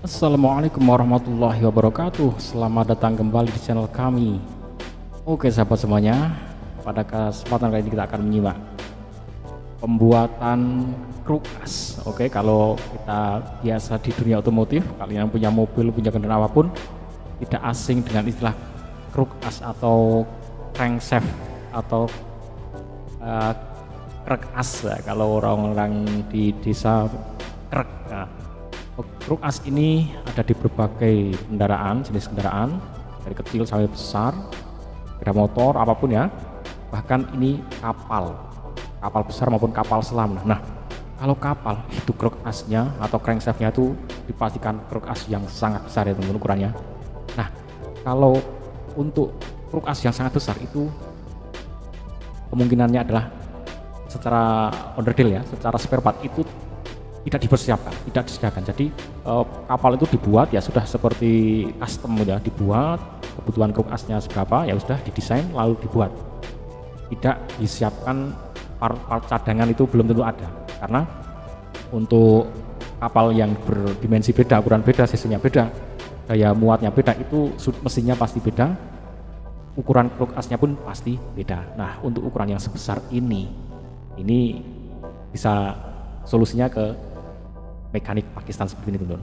Assalamualaikum warahmatullahi wabarakatuh. Selamat datang kembali di channel kami. Oke sahabat semuanya, pada kesempatan kali ini kita akan menyimak pembuatan kruk as. Oke, kalau kita biasa di dunia otomotif, kalian punya mobil, punya kendaraan apapun, tidak asing dengan istilah kruk as atau crankshaft atau krek as ya, kalau orang-orang di desa krek. Nah, kruk as ini ada di berbagai kendaraan, jenis kendaraan, dari kecil sampai besar, sepeda motor, apapun ya. Bahkan ini kapal besar maupun kapal selam. Nah, kalau kapal itu kruk asnya atau crankshaftnya itu dipastikan kruk as yang sangat besar ya teman-teman ukurannya. Nah, kalau untuk kruk as yang sangat besar itu kemungkinannya adalah secara onderdil ya, secara spare part itu tidak dipersiapkan, tidak disediakan. Jadi kapal itu dibuat ya sudah seperti custom ya, dibuat kebutuhan kruk asnya seberapa ya sudah didesain lalu dibuat. Tidak disiapkan part cadangan, itu belum tentu ada, karena untuk kapal yang berdimensi beda, ukuran beda, cc-nya beda, daya muatnya beda, itu mesinnya pasti beda, ukuran kruk asnya pun pasti beda. Nah, untuk ukuran yang sebesar ini bisa solusinya ke mekanik Pakistan seperti ini teman-teman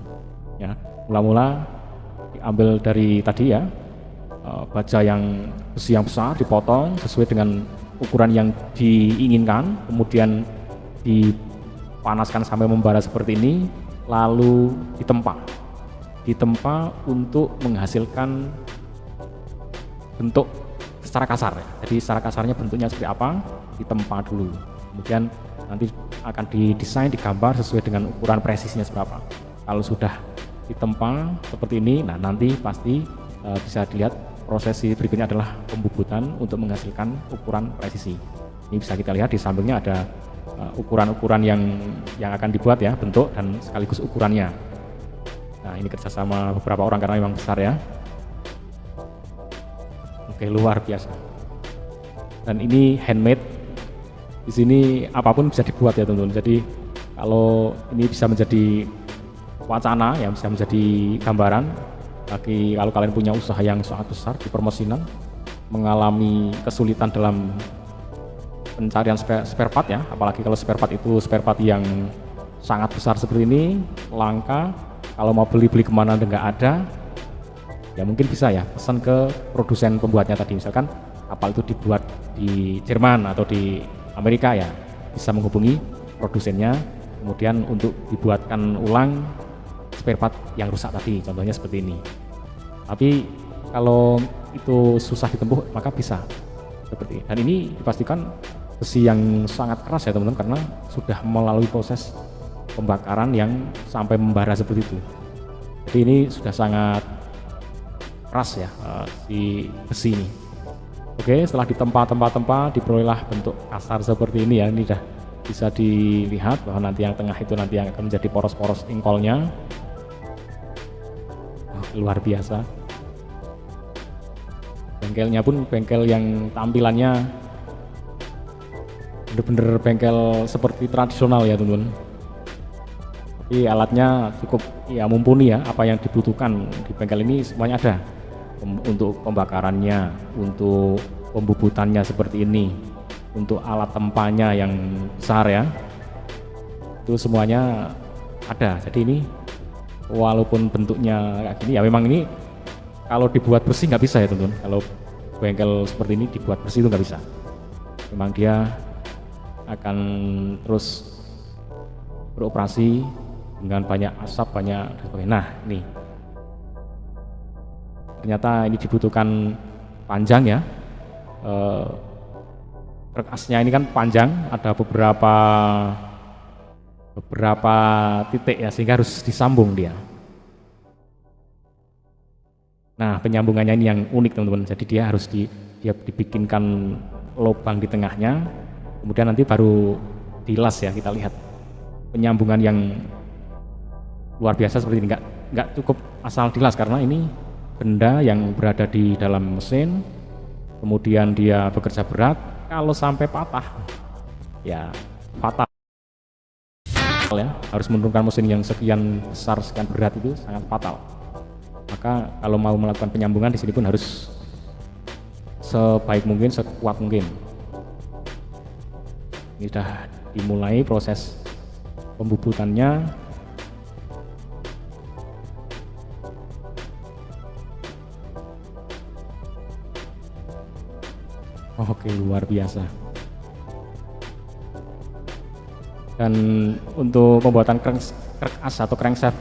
ya. Mula-mula diambil dari tadi ya, baja yang besi yang besar dipotong sesuai dengan ukuran yang diinginkan, kemudian dipanaskan sampai membara seperti ini, lalu ditempa untuk menghasilkan bentuk secara kasar ya. Jadi secara kasarnya bentuknya seperti apa, ditempa dulu, kemudian nanti akan didesain, digambar sesuai dengan ukuran presisinya seberapa. Kalau sudah ditempa seperti ini, nah nanti pasti bisa dilihat prosesi berikutnya adalah pembubutan untuk menghasilkan ukuran presisi. Ini bisa kita lihat di sampingnya ada ukuran-ukuran yang akan dibuat ya, bentuk dan sekaligus ukurannya. Nah, ini kerjasama beberapa orang karena memang besar ya. Oke, luar biasa. Dan ini handmade. Di sini apapun bisa dibuat ya teman-teman. Jadi kalau ini bisa menjadi wacana ya, bisa menjadi gambaran bagi kalau kalian punya usaha yang sangat besar di permesinan, mengalami kesulitan dalam pencarian spare part ya, apalagi kalau spare part itu spare part yang sangat besar seperti ini, langka, kalau mau beli kemana nggak ada, ya mungkin bisa ya pesan ke produsen pembuatnya tadi. Misalkan kapal itu dibuat di Jerman atau di Amerika ya, bisa menghubungi produsennya, kemudian untuk dibuatkan ulang spare part yang rusak tadi, contohnya seperti ini. Tapi kalau itu susah ditempuh maka bisa seperti ini. Dan ini dipastikan besi yang sangat keras ya teman-teman, karena sudah melalui proses pembakaran yang sampai membara seperti itu. Jadi ini sudah sangat keras ya, si besi ini. Oke, setelah ditempa diperolehlah bentuk kasar seperti ini ya. Ini sudah bisa dilihat bahwa nanti yang tengah itu nanti yang akan menjadi poros-poros ingkolnya. Luar biasa. Bengkelnya pun bengkel yang tampilannya bener-bener bengkel seperti tradisional ya teman-teman. Tapi alatnya cukup ya mumpuni ya, apa yang dibutuhkan di bengkel ini semuanya ada. Untuk pembakarannya, untuk pembubutannya seperti ini, untuk alat tempanya yang besar ya, itu semuanya ada. Jadi ini walaupun bentuknya kayak gini ya, memang ini kalau dibuat bersih nggak bisa ya teman-teman. Kalau bengkel seperti ini dibuat bersih itu nggak bisa, memang dia akan terus beroperasi dengan banyak asap, banyak dan sebagainya. Nah, ini ternyata ini dibutuhkan panjang ya, kruk asnya ini kan panjang, ada beberapa titik ya, sehingga harus disambung dia. Nah, penyambungannya ini yang unik teman-teman. Jadi dia harus dibikinkan lubang di tengahnya, kemudian nanti baru dilas ya. Kita lihat penyambungan yang luar biasa seperti ini. Nggak cukup asal dilas, karena ini benda yang berada di dalam mesin, kemudian dia bekerja berat, kalau sampai patah ya fatal. ya, harus menurunkan mesin yang sekian besar, sekian berat, itu sangat fatal. Maka kalau mau melakukan penyambungan di sini pun harus sebaik mungkin, sekuat mungkin. Ini sudah dimulai proses pembubutannya. Oke, luar biasa. Dan untuk pembuatan crank as atau crankshaft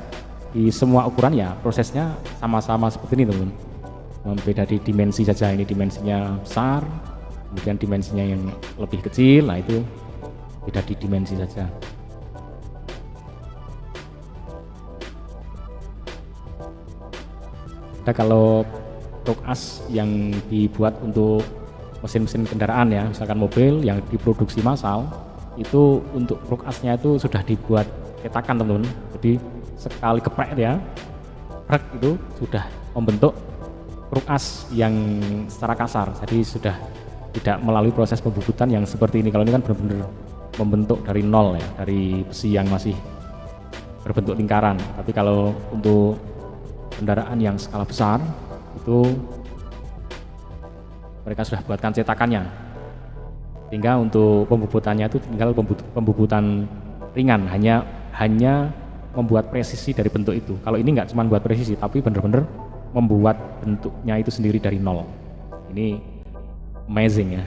di semua ukuran ya prosesnya sama-sama seperti ini teman-teman. Beda di dimensi saja, ini dimensinya besar, kemudian dimensinya yang lebih kecil, nah itu beda di dimensi saja. Ada kalau crank as yang dibuat untuk mesin-mesin kendaraan ya, misalkan mobil yang diproduksi massal, itu untuk crank as-nya itu sudah dibuat cetakan teman-teman. Jadi sekali geprek ya, prek itu sudah membentuk crank as yang secara kasar. Jadi sudah tidak melalui proses pembubutan yang seperti ini. Kalau ini kan benar-benar membentuk dari nol ya, dari besi yang masih berbentuk lingkaran. Tapi kalau untuk kendaraan yang skala besar itu mereka sudah buatkan cetakannya, sehingga untuk pembubutannya itu tinggal pembubutan ringan, hanya membuat presisi dari bentuk itu. Kalau ini nggak cuma buat presisi, tapi benar-benar membuat bentuknya itu sendiri dari nol. Ini amazing ya.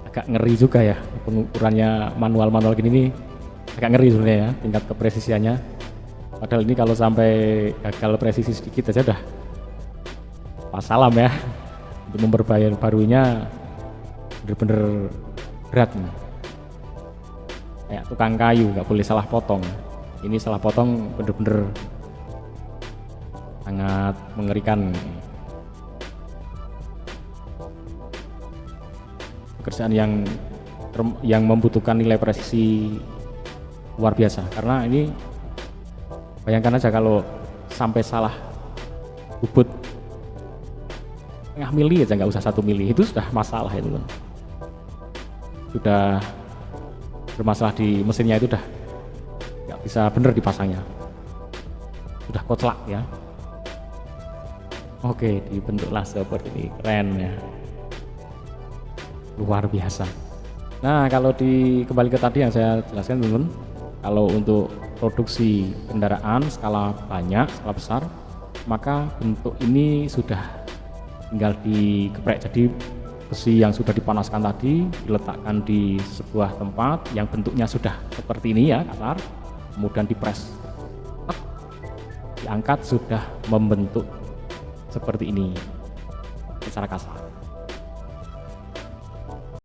Agak ngeri juga ya, pengukurannya manual gini nih agak ngeri sebenarnya ya, tingkat kepresisiannya. Padahal ini kalau sampai gagal presisi sedikit aja udah wassalam ya. Untuk memperbaruinya bener-bener berat nih. Kayak tukang kayu, nggak boleh salah potong. Ini salah potong bener-bener sangat mengerikan. Pekerjaan yang membutuhkan nilai presisi luar biasa, karena ini bayangkan aja kalau sampai salah bubut setengah mili aja, nggak usah 1 mili, itu sudah masalah itu kan. Sudah bermasalah di mesinnya, itu udah nggak bisa bener dipasangnya, sudah koclak ya. Oke, dibentuklah seperti ini, keren ya, luar biasa. Nah, kalau kembali ke tadi yang saya jelaskan teman-teman, kalau untuk produksi kendaraan skala banyak, skala besar, maka bentuk ini sudah tinggal digeprek. Jadi besi yang sudah dipanaskan tadi diletakkan di sebuah tempat yang bentuknya sudah seperti ini ya, kasar, kemudian dipres, diangkat, sudah membentuk seperti ini secara kasar.